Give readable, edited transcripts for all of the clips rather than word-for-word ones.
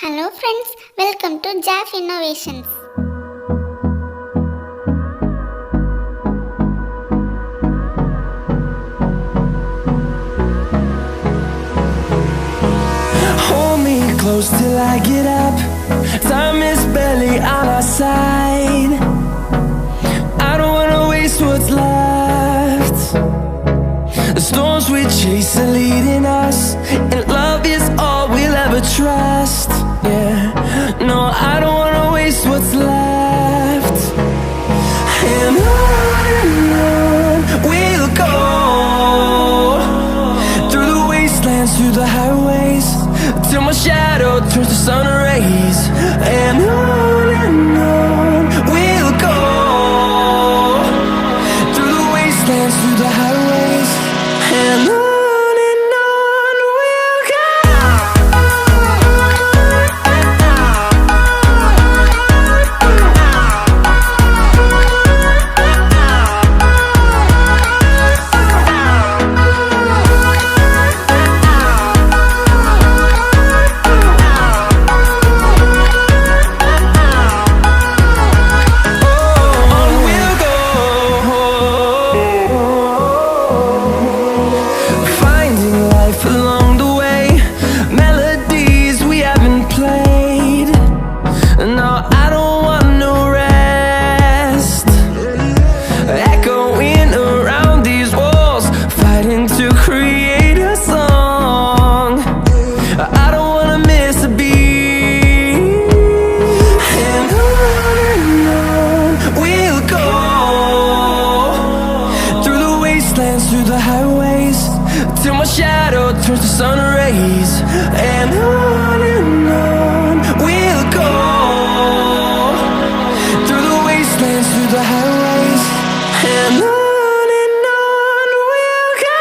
Hello friends, welcome to JAF Innovations. Hold me close till I get up. Time is barely on our side. I don't wanna waste what's left. The storms we chase are leading us, and love is all we'll ever trust. Yeah, no, I don't wanna waste what's left. And on we'll go, through the wastelands, through the highways, till my shadow turns to sun rays. And on we'll go, through the wastelands, through the highways, and on we'll go. Through the highways, till my shadow turns to sun rays. And on we'll go, through the wastelands, through the highways, and on we'll go.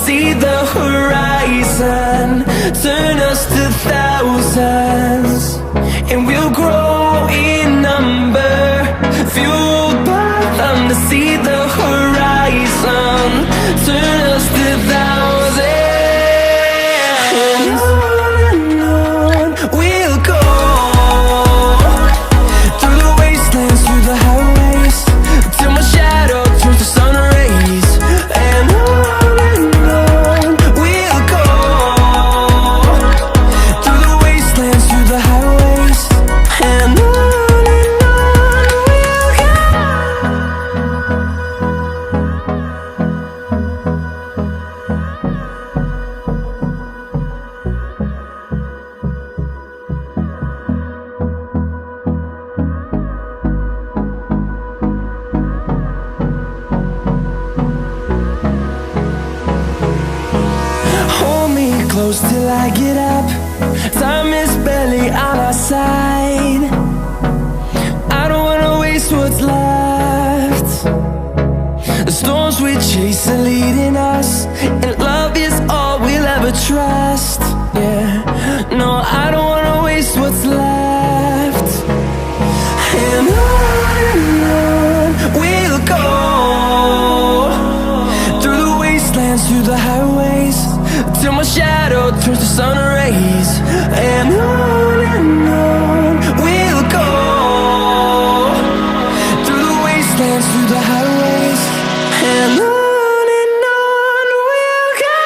See the horizon turn us to thousands, and we'll grow in number, fueled by them. To see the horizon turn us to thousands, and on we'll go, through the wastelands, through the highways, till my shadow turns to sun rays. And close till I get up. Time is barely on our side. I don't wanna waste what's left. The storms we chase are leading us, and love is all we'll ever trust. Yeah, no, I don't wanna waste what's left. And on we'll go, through the wastelands, through the highways, till my shadow turns to sun rays. And on we'll go, through the wastelands, through the highways, and on we'll go.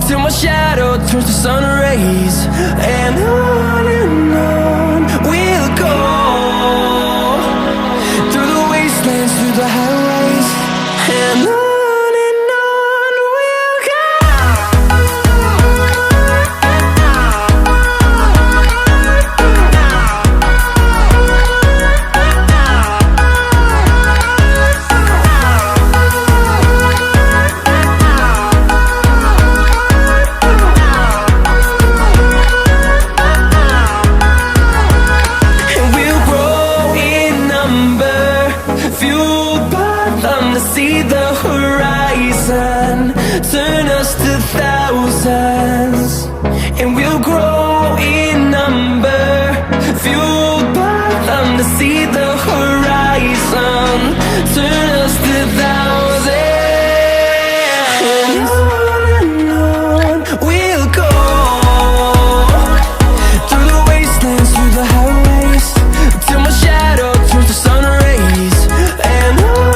till my shadow turns to sun rays. And on we'll go, through the wastelands, through the highways. And on we'll go. And we'll grow in number, fueled by them to see the horizon, turn us to thousands. And we'll grow in number, fueled by them to see the horizon, turn us to thousands. And on we'll go, through the wastelands, through the highways, till my shadow turns to sun rays. And on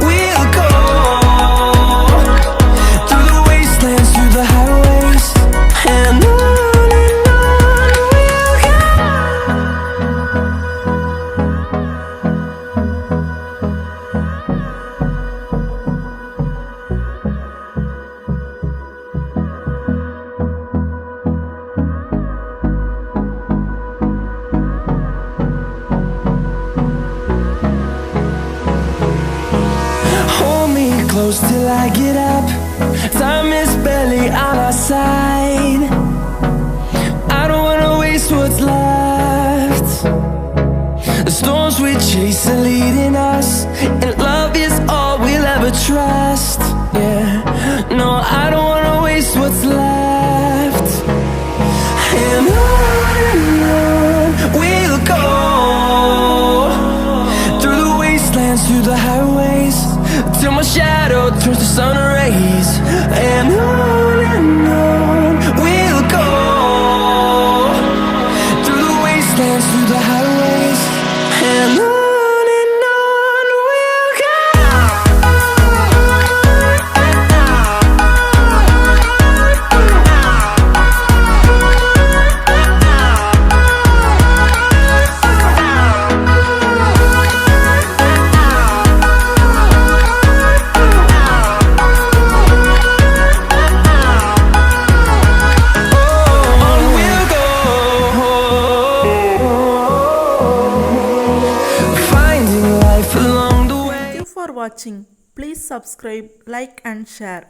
we'll go, through the wastelands, through the highways. And on we'll go. Hold me close till I get up. Time is barely on our side. I don't wanna waste what's left. The storms we chase are leading us, and love is all we'll ever trust. Yeah, no, I don't wanna waste what's left. And on we'll go, through the wastelands, through the highways, till my shadow turns to sun rays. And on we'll go, through the wastelands, through the highways. And on we'll go. On we'll go, finding life along the way. Thank you for watching. Please subscribe, like and share.